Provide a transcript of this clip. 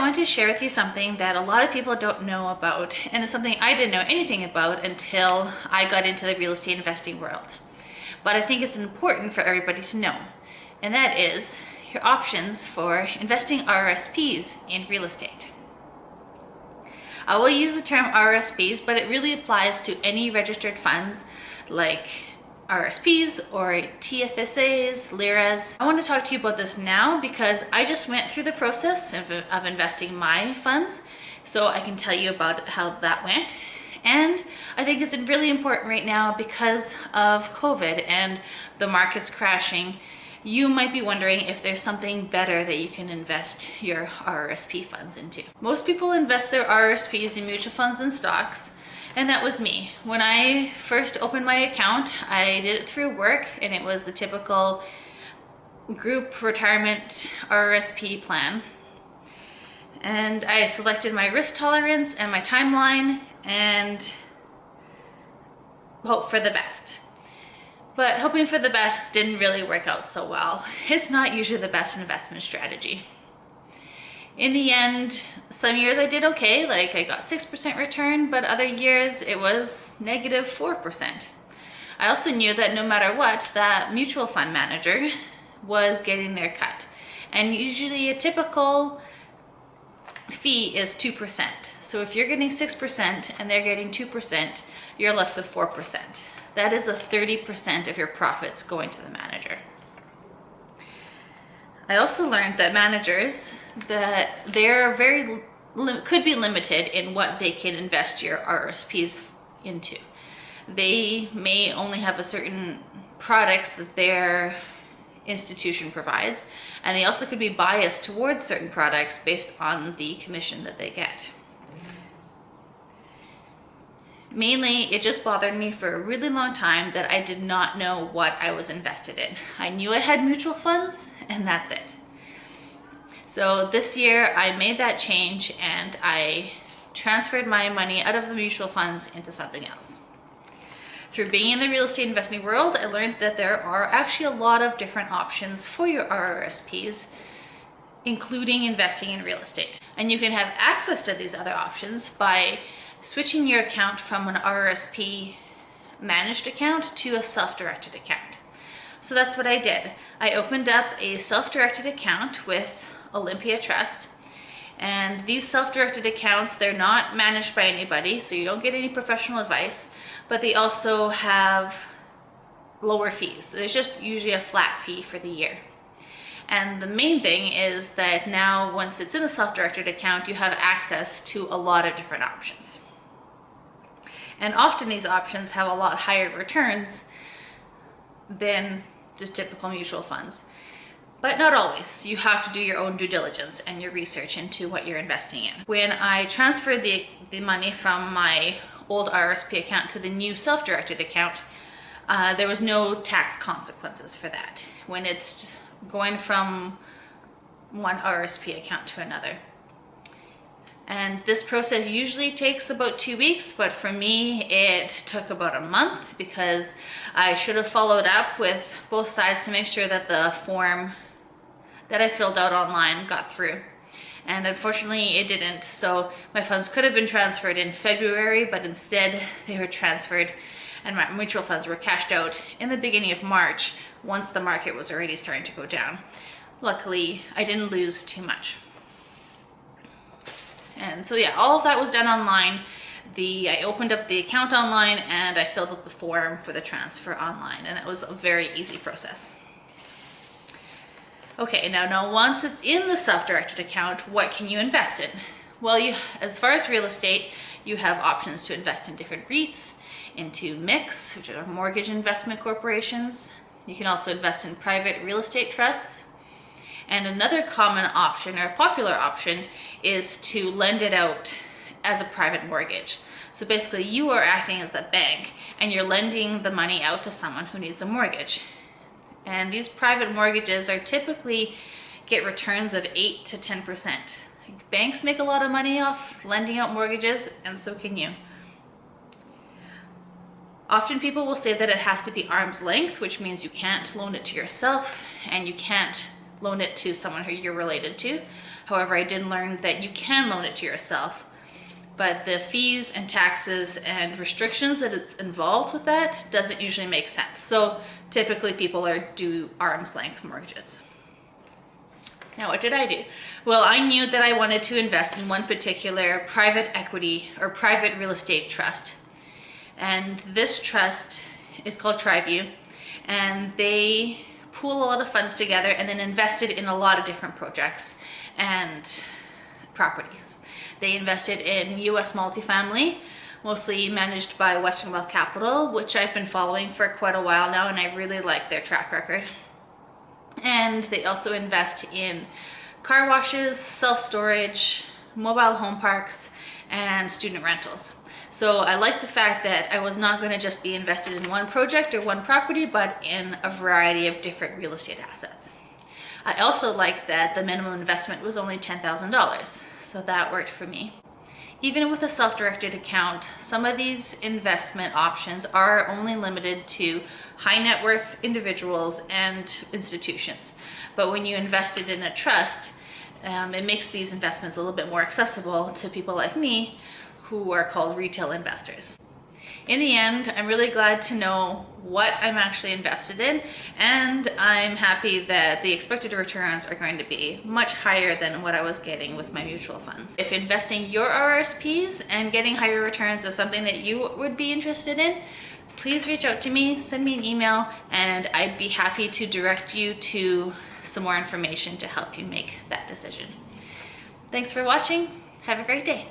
wanted to share with you something that a lot of people don't know about, and it's something I didn't know anything about until I got into the real estate investing world. But I think it's important for everybody to know, and that is your options for investing RRSPs in real estate. I will use the term RRSPs, but it really applies to any registered funds like RRSPs or TFSAs, LIRAs. I want to talk to you about this now because I just went through the process of investing my funds, so I can tell you about how that went. And I think it's really important right now because of COVID and the markets crashing. You might be wondering if there's something better that you can invest your RRSP funds into. Most people invest their RRSPs in mutual funds and stocks, and that was me. When I first opened my account, I did it through work, and it was the typical group retirement RRSP plan. And I selected my risk tolerance and my timeline and hope for the best. But hoping for the best didn't really work out so well. It's not usually the best investment strategy. In the end, some years I did okay, like I got 6% return, but other years it was negative 4%. I also knew that no matter what, that mutual fund manager was getting their cut. And usually a typical fee is 2%. So if you're getting 6% and they're getting 2%, you're left with 4%. That is a 30% of your profits going to the manager. I also learned that managers, that they're could be limited in what they can invest your RRSPs into. They may only have a certain products that their institution provides, and they also could be biased towards certain products based on the commission that they get. Mainly, it just bothered me for a really long time that I did not know what I was invested in. I knew I had mutual funds, and that's it. So this year, I made that change, and I transferred my money out of the mutual funds into something else. Through being in the real estate investing world, I learned that there are actually a lot of different options for your RRSPs, including investing in real estate. And you can have access to these other options by switching your account from an RRSP managed account to a self-directed account. So that's what I did. I opened up a self-directed account with Olympia Trust. And these self-directed accounts, they're not managed by anybody, so you don't get any professional advice, but they also have lower fees. There's just usually a flat fee for the year. And the main thing is that now, once it's in a self-directed account, you have access to a lot of different options. And often these options have a lot higher returns than just typical mutual funds. But not always. You have to do your own due diligence and your research into what you're investing in. When I transferred the money from my old RRSP account to the new self-directed account, there was no tax consequences for that when it's going from one RRSP account to another. And this process usually takes about 2 weeks, but for me, it took about a month because I should have followed up with both sides to make sure that the form that I filled out online got through. And unfortunately, it didn't. So my funds could have been transferred in February, but instead they were transferred and my mutual funds were cashed out in the beginning of March once the market was already starting to go down. Luckily, I didn't lose too much. And so yeah, all of that was done online. I opened up the account online and I filled out the form for the transfer online, and it was a very easy process. Okay, now once it's in the self-directed account, what can you invest in? Well, as far as real estate, you have options to invest in different REITs, into MICs, which are mortgage investment corporations. You can also invest in private real estate trusts. And another common option, or a popular option, is to lend it out as a private mortgage. So basically you are acting as the bank and you're lending the money out to someone who needs a mortgage. And these private mortgages are typically get returns of 8 to 10%. Banks make a lot of money off lending out mortgages, and so can you. Often people will say that it has to be arm's length, which means you can't loan it to yourself and you can't loan it to someone who you're related to. However, I did learn that you can loan it to yourself, but the fees and taxes and restrictions that it's involved with that doesn't usually make sense. So typically people do arm's length mortgages. Now, what did I do? Well, I knew that I wanted to invest in one particular private equity or private real estate trust. And this trust is called TriView, and they pool a lot of funds together and then invested in a lot of different projects and properties. They invested in US multifamily, mostly managed by Western Wealth Capital, which I've been following for quite a while now, and I really like their track record. And they also invest in car washes, self-storage, mobile home parks, and student rentals. So I like the fact that I was not going to just be invested in one project or one property, but in a variety of different real estate assets. I also like that the minimum investment was only $10,000, so that worked for me. Even with a self-directed account, some of these investment options are only limited to high net worth individuals and institutions. But when you invest it in a trust, it makes these investments a little bit more accessible to people like me who are called retail investors. In the end, I'm really glad to know what I'm actually invested in, and I'm happy that the expected returns are going to be much higher than what I was getting with my mutual funds. If investing your RRSPs and getting higher returns is something that you would be interested in, please reach out to me, send me an email, and I'd be happy to direct you to some more information to help you make that decision. Thanks for watching. Have a great day.